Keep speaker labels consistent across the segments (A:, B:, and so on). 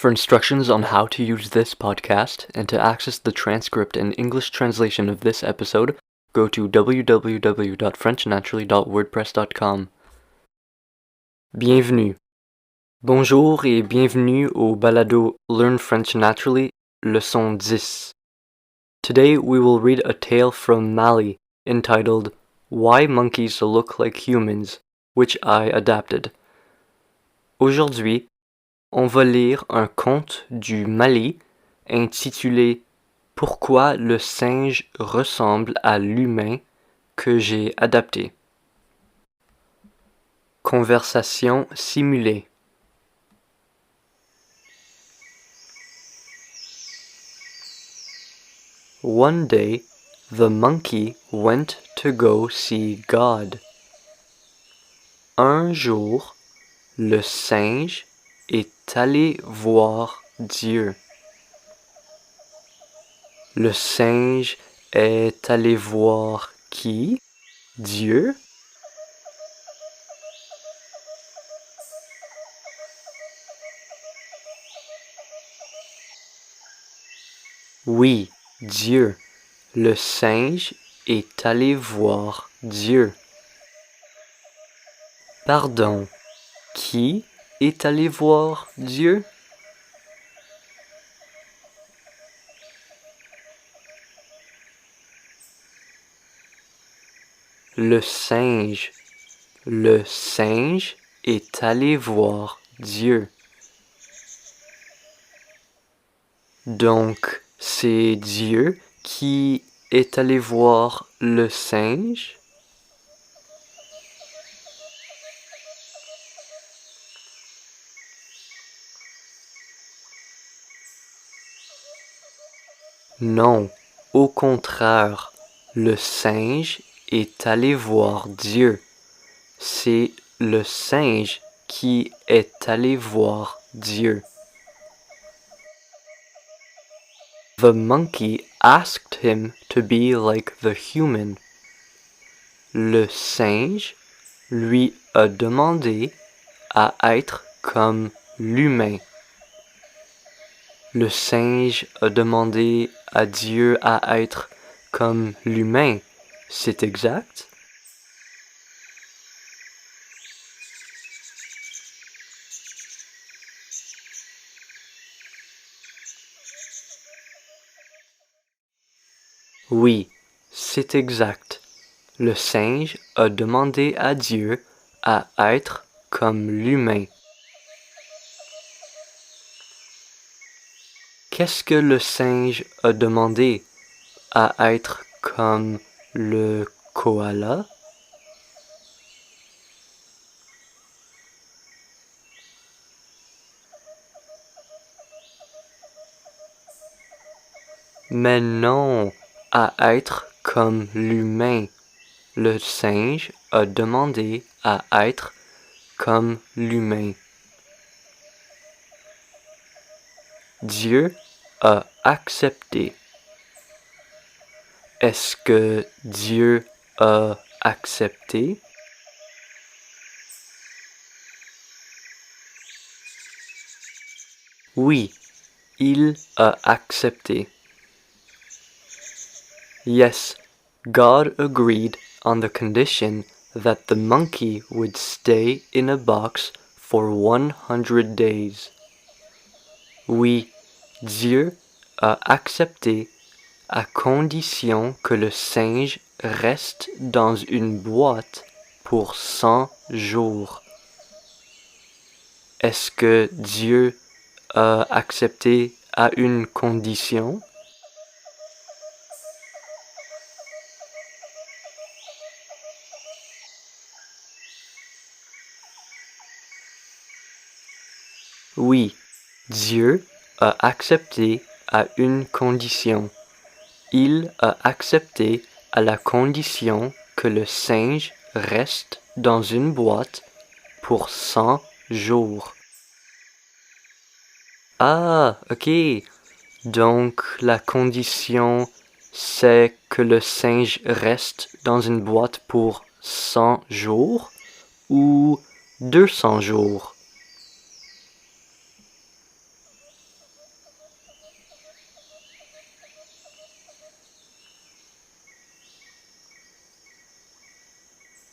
A: For instructions on how to use this podcast and to access the transcript and English translation of this episode, go to www.frenchnaturally.wordpress.com. Bienvenue. Bonjour et bienvenue au balado Learn French Naturally, leçon 10. Today we will read a tale from Mali entitled Why Monkeys Look Like Humans, which I adapted. Aujourd'hui, on va lire un conte du Mali intitulé Pourquoi le singe ressemble à l'humain que j'ai adapté. Conversation simulée. One day, the monkey went to go see God. Un jour, le singe est allé voir Dieu. Le singe est allé voir qui? Dieu? Oui, Dieu. Le singe est allé voir Dieu. Pardon, qui est allé voir Dieu? Le singe. Le singe est allé voir Dieu. Donc, c'est Dieu qui est allé voir le singe? Non, au contraire, le singe est allé voir Dieu. C'est le singe qui est allé voir Dieu. The monkey asked him to be like the human. Le singe lui a demandé à être comme l'humain. Le singe a demandé à Dieu à être comme l'humain. C'est exact? Oui, c'est exact. Le singe a demandé à Dieu à être comme l'humain. Qu'est-ce que le singe a demandé? À être comme le koala? Mais non, à être comme l'humain. Le singe a demandé à être comme l'humain. Dieu a accepté. Est-ce que Dieu a accepté? Oui, il a accepté. Yes, God agreed on the condition that the monkey would stay in a box for 100 days. Oui, Dieu a accepté à condition que le singe reste dans une boîte pour 100 jours. Est-ce que Dieu a accepté à une condition? Oui, Dieu a accepté à une condition. Il a accepté à la condition que le singe reste dans une boîte pour 100 jours. Ah, ok. Donc la condition, c'est que le singe reste dans une boîte pour 100 jours ou 200 jours?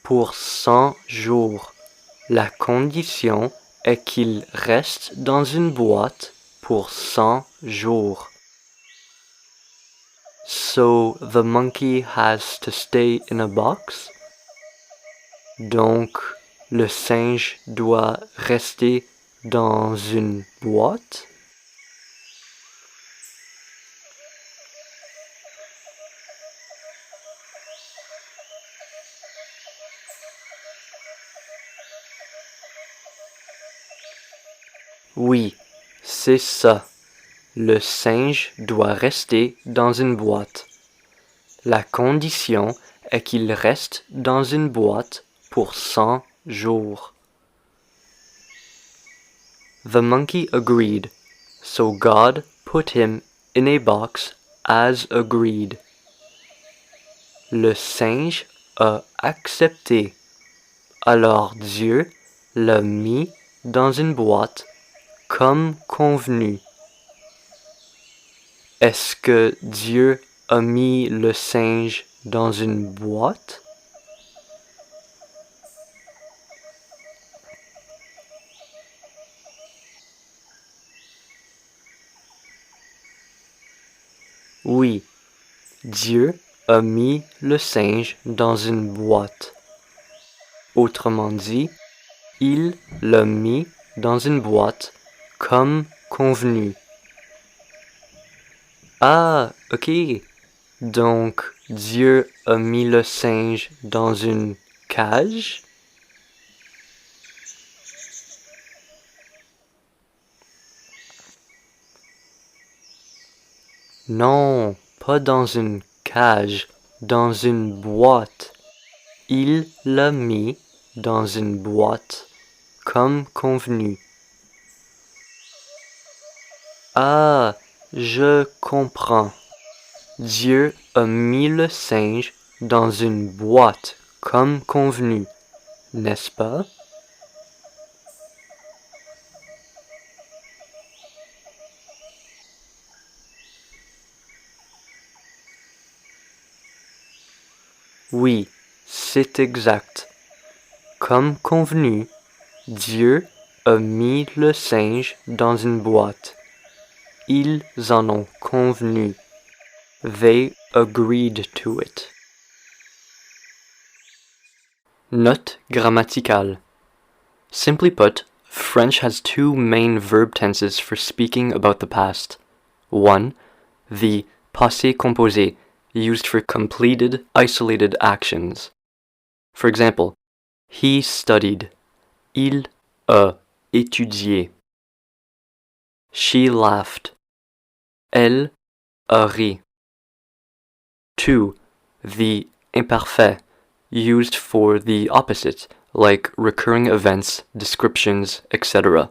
A: pour 100 jours. La condition est qu'il reste dans une boîte pour 100 jours. So the monkey has to stay in a box. Donc le singe doit rester dans une boîte. Oui, c'est ça. Le singe doit rester dans une boîte. La condition est qu'il reste dans une boîte pour 100 jours. The monkey agreed, so God put him in a box as agreed. Le singe a accepté, alors Dieu l'a mis dans une boîte comme convenu. Est-ce que Dieu a mis le singe dans une boîte? Oui, Dieu a mis le singe dans une boîte. Autrement dit, il l'a mis dans une boîte comme convenu. Ah, ok. Donc, Dieu a mis le singe dans une cage? Non, pas dans une cage, dans une boîte. Il l'a mis dans une boîte, comme convenu. Ah, je comprends. Dieu a mis le singe dans une boîte, comme convenu, n'est-ce pas? Oui, c'est exact. Comme convenu, Dieu a mis le singe dans une boîte. Ils en ont convenu. They agreed to it. Note grammaticale. Simply put, French has two main verb tenses for speaking about the past. One, the passé composé, used for completed, isolated actions. For example, he studied. Il a étudié. She laughed. Elle a ri. 2. The imparfait, used for the opposite, like recurring events, descriptions, etc.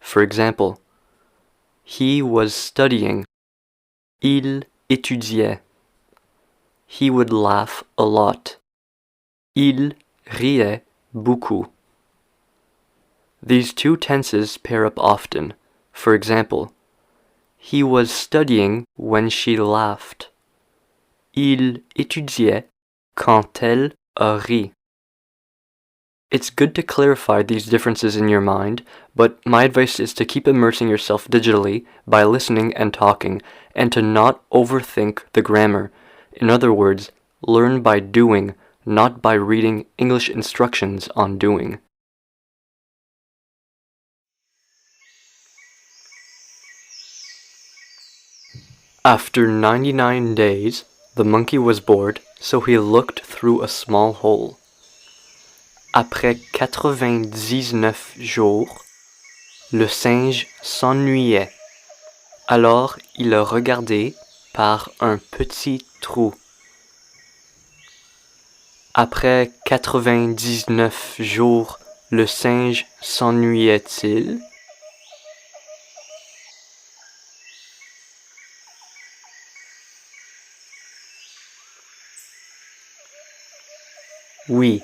A: For example, he was studying. Il étudiait. He would laugh a lot. Il riait beaucoup. These two tenses pair up often. For example, he was studying when she laughed. Il étudiait quand elle a ri. It's good to clarify these differences in your mind, but my advice is to keep immersing yourself digitally by listening and talking, and to not overthink the grammar. In other words, learn by doing, not by reading English instructions on doing. After 99 days, the monkey was bored, so he looked through a small hole. Après 99 jours, le singe s'ennuyait. Alors il a regardé par un petit trou. Après 99 jours, le singe s'ennuyait-il? Oui,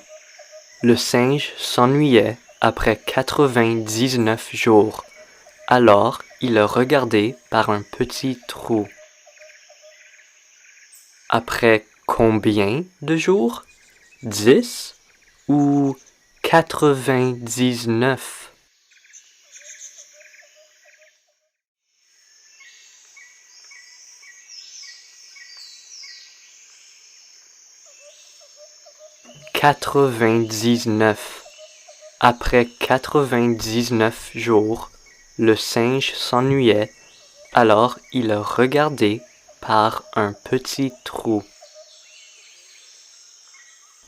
A: le singe s'ennuyait après 99 jours. Alors il a regardé par un petit trou. Après combien de jours? 10 ou 99? Quatre-vingt-dix-neuf. Après 99 jours, le singe s'ennuyait, alors il regardait par un petit trou.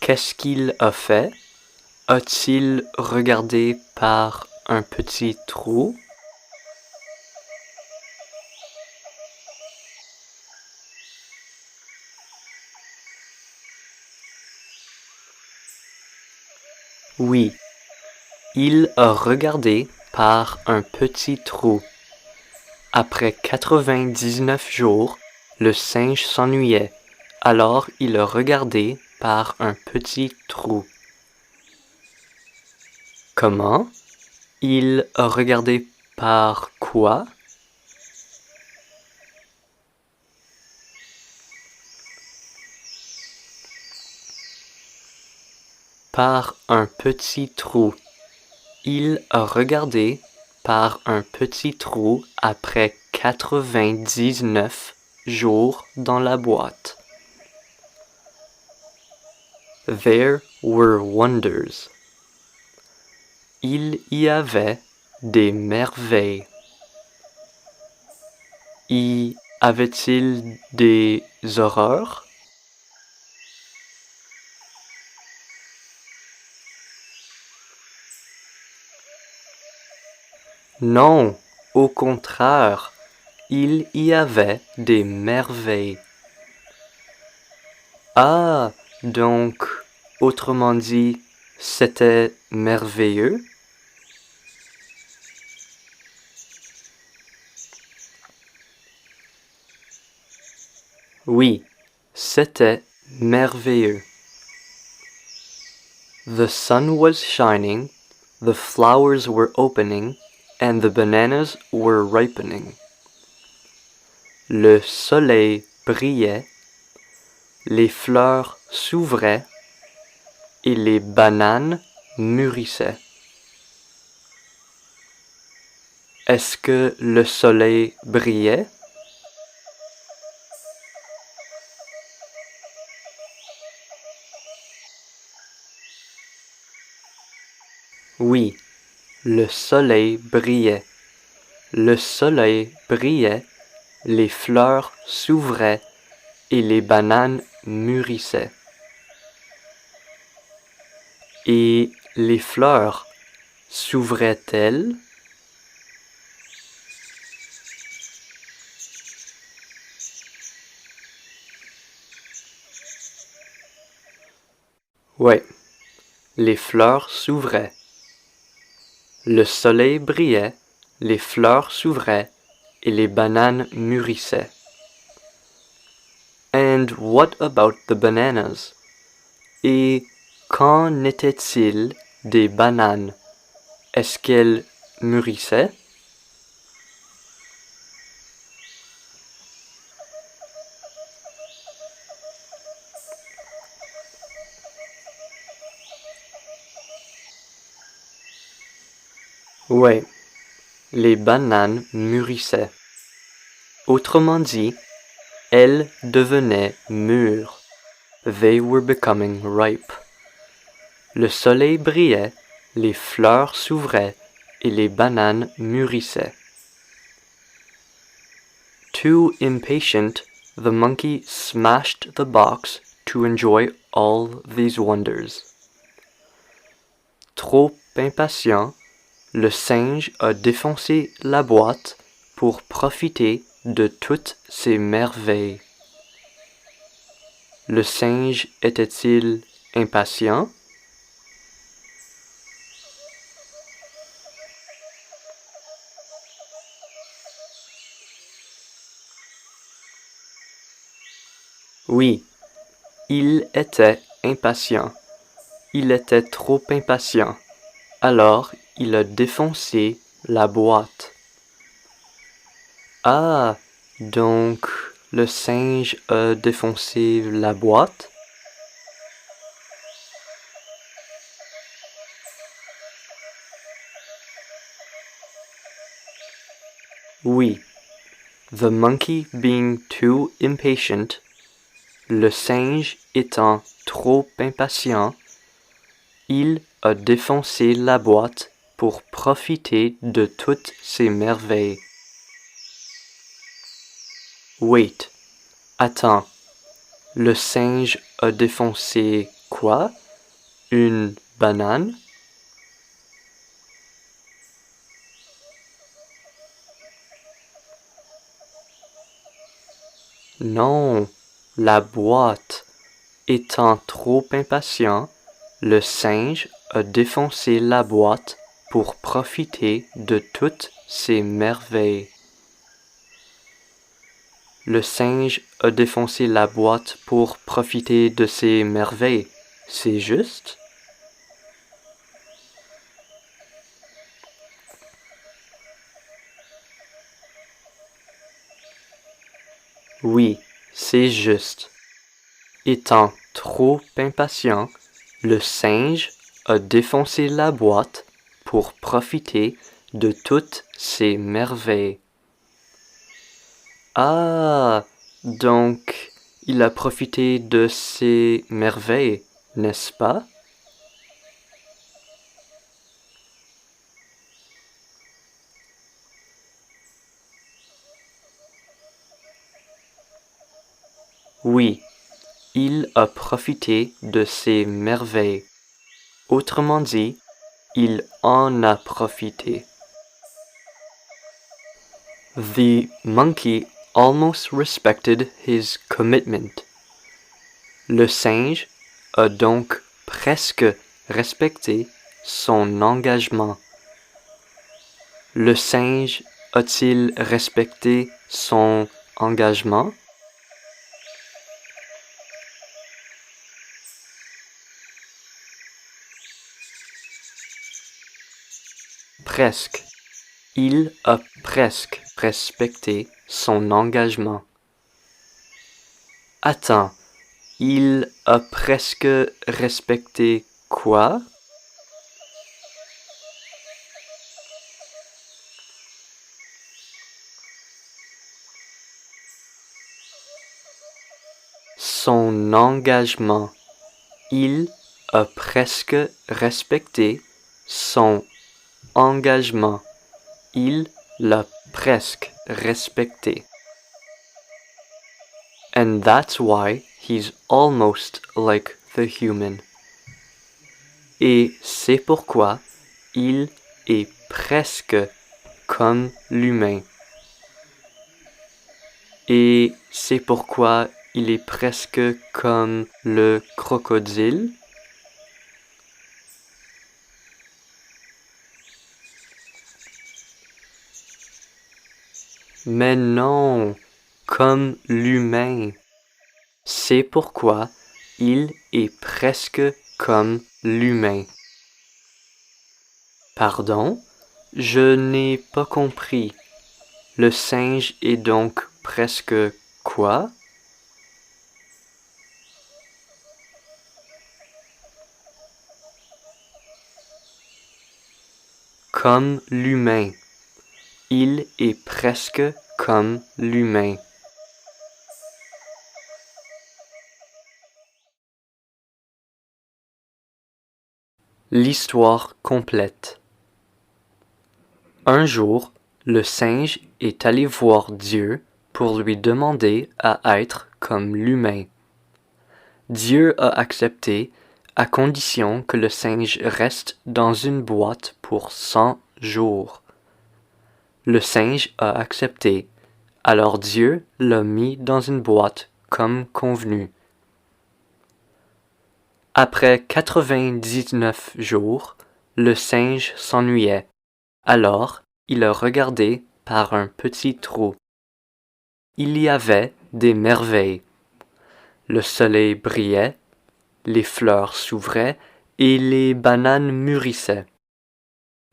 A: Qu'est-ce qu'il a fait? A-t-il regardé par un petit trou? Oui, il a regardé par un petit trou. Après 99 jours, le singe s'ennuyait, alors il regardait par un petit trou. Comment? Il a regardé par quoi? Par un petit trou. Il a regardé par un petit trou après 99 jours dans la boîte. There were wonders. Il y avait des merveilles. Y avait-il des horreurs? Non, au contraire, il y avait des merveilles. Ah, donc, autrement dit, c'était merveilleux? Oui, c'était merveilleux. The sun was shining, the flowers were opening, and the bananas were ripening. Le soleil brillait, les fleurs s'ouvraient et les bananes mûrissaient. Est-ce que le soleil brillait? Oui, le soleil brillait. Le soleil brillait, les fleurs s'ouvraient et les bananes mûrissaient. Et les fleurs s'ouvraient-elles? Ouais, les fleurs s'ouvraient. Le soleil brillait, les fleurs s'ouvraient et les bananes mûrissaient. And what about the bananas? Et qu'en était-il des bananes? Est-ce qu'elles mûrissaient? Ouais, les bananes mûrissaient. Autrement dit, elles devenaient mûres. They were becoming ripe. Le soleil brillait, les fleurs s'ouvraient et les bananes mûrissaient. Too impatient, the monkey smashed the box to enjoy all these wonders. Trop impatient, le singe a défoncé la boîte pour profiter de toutes ces merveilles. Le singe était-il impatient? Oui, il était impatient. Il était trop impatient. Alors il a défoncé la boîte. Ah, donc le singe a défoncé la boîte? Oui. The monkey being too impatient, le singe étant trop impatient, il a défoncé la boîte pour profiter de toutes ces merveilles. Wait. Attends. Le singe a défoncé quoi? Une banane? Non, la boîte. Étant trop impatient, le singe a défoncé la boîte pour profiter de toutes ces merveilles. Le singe a défoncé la boîte pour profiter de ces merveilles. C'est juste? Oui, c'est juste. Étant trop impatient, le singe a défoncé la boîte pour profiter de toutes ces merveilles. Ah, donc il a profité de ces merveilles, n'est-ce pas? Oui, il a profité de ces merveilles. Autrement dit, il en a profité. The monkey almost respected his commitment. Le singe a donc presque respecté son engagement. Le singe a-t-il respecté son engagement? Presque. Il a presque respecté son engagement. Attends, il a presque respecté quoi? Son engagement. Il a presque respecté son engagement. Il l'a presque respecté. And that's why he's almost like the human. Et c'est pourquoi il est presque comme l'humain. Et c'est pourquoi il est presque comme le crocodile. Mais non, comme l'humain. C'est pourquoi il est presque comme l'humain. Pardon? Je n'ai pas compris. Le singe est donc presque quoi? Comme l'humain. Il est presque comme l'humain. L'histoire complète. Un jour, le singe est allé voir Dieu pour lui demander à être comme l'humain. Dieu a accepté à condition que le singe reste dans une boîte pour 100 jours. Le singe a accepté, alors Dieu l'a mis dans une boîte comme convenu. Après 99 jours, le singe s'ennuyait. Alors, il a regardé par un petit trou. Il y avait des merveilles. Le soleil brillait, les fleurs s'ouvraient et les bananes mûrissaient.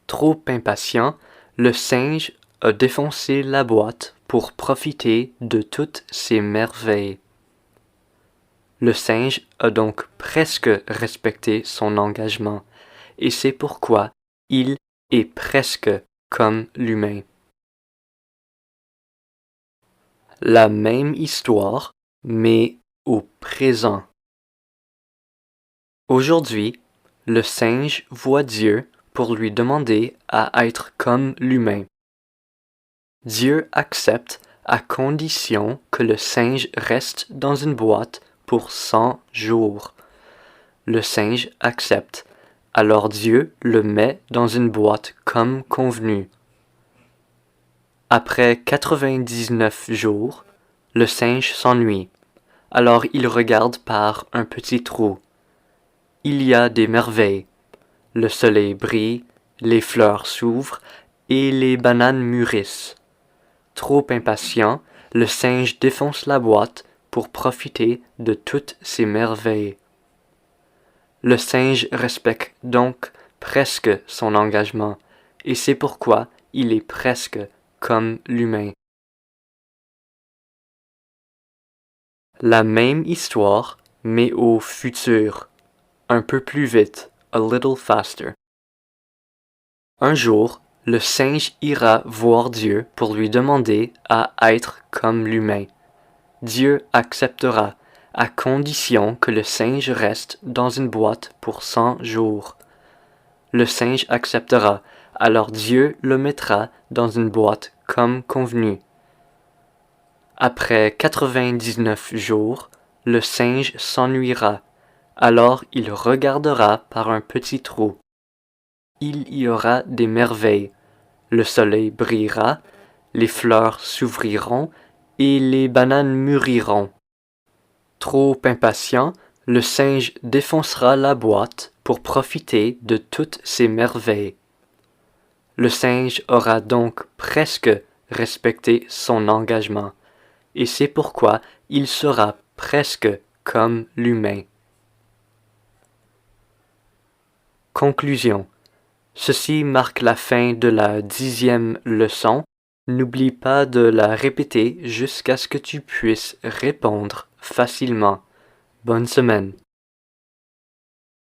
A: Trop impatient, le singe a défoncé la boîte pour profiter de toutes ces merveilles. Le singe a donc presque respecté son engagement, et c'est pourquoi il est presque comme l'humain. La même histoire, mais au présent. Aujourd'hui, le singe voit Dieu pour lui demander à être comme l'humain. Dieu accepte à condition que le singe reste dans une boîte pour 100 jours. Le singe accepte, alors Dieu le met dans une boîte comme convenu. Après 99 jours, le singe s'ennuie, alors il regarde par un petit trou. Il y a des merveilles. Le soleil brille, les fleurs s'ouvrent et les bananes mûrissent. Trop impatient, le singe défonce la boîte pour profiter de toutes ces merveilles. Le singe respecte donc presque son engagement, et c'est pourquoi il est presque comme l'humain. La même histoire, mais au futur, un peu plus vite, a little faster. Un jour, le singe ira voir Dieu pour lui demander à être comme l'humain. Dieu acceptera, à condition que le singe reste dans une boîte pour 100 jours. Le singe acceptera, alors Dieu le mettra dans une boîte comme convenu. Après 99 jours, le singe s'ennuiera, alors il regardera par un petit trou. Il y aura des merveilles. Le soleil brillera, les fleurs s'ouvriront et les bananes mûriront. Trop impatient, le singe défoncera la boîte pour profiter de toutes ces merveilles. Le singe aura donc presque respecté son engagement, et c'est pourquoi il sera presque comme l'humain. Conclusion. Ceci marque la fin de la 10e leçon. N'oublie pas de la répéter jusqu'à ce que tu puisses répondre facilement. Bonne semaine.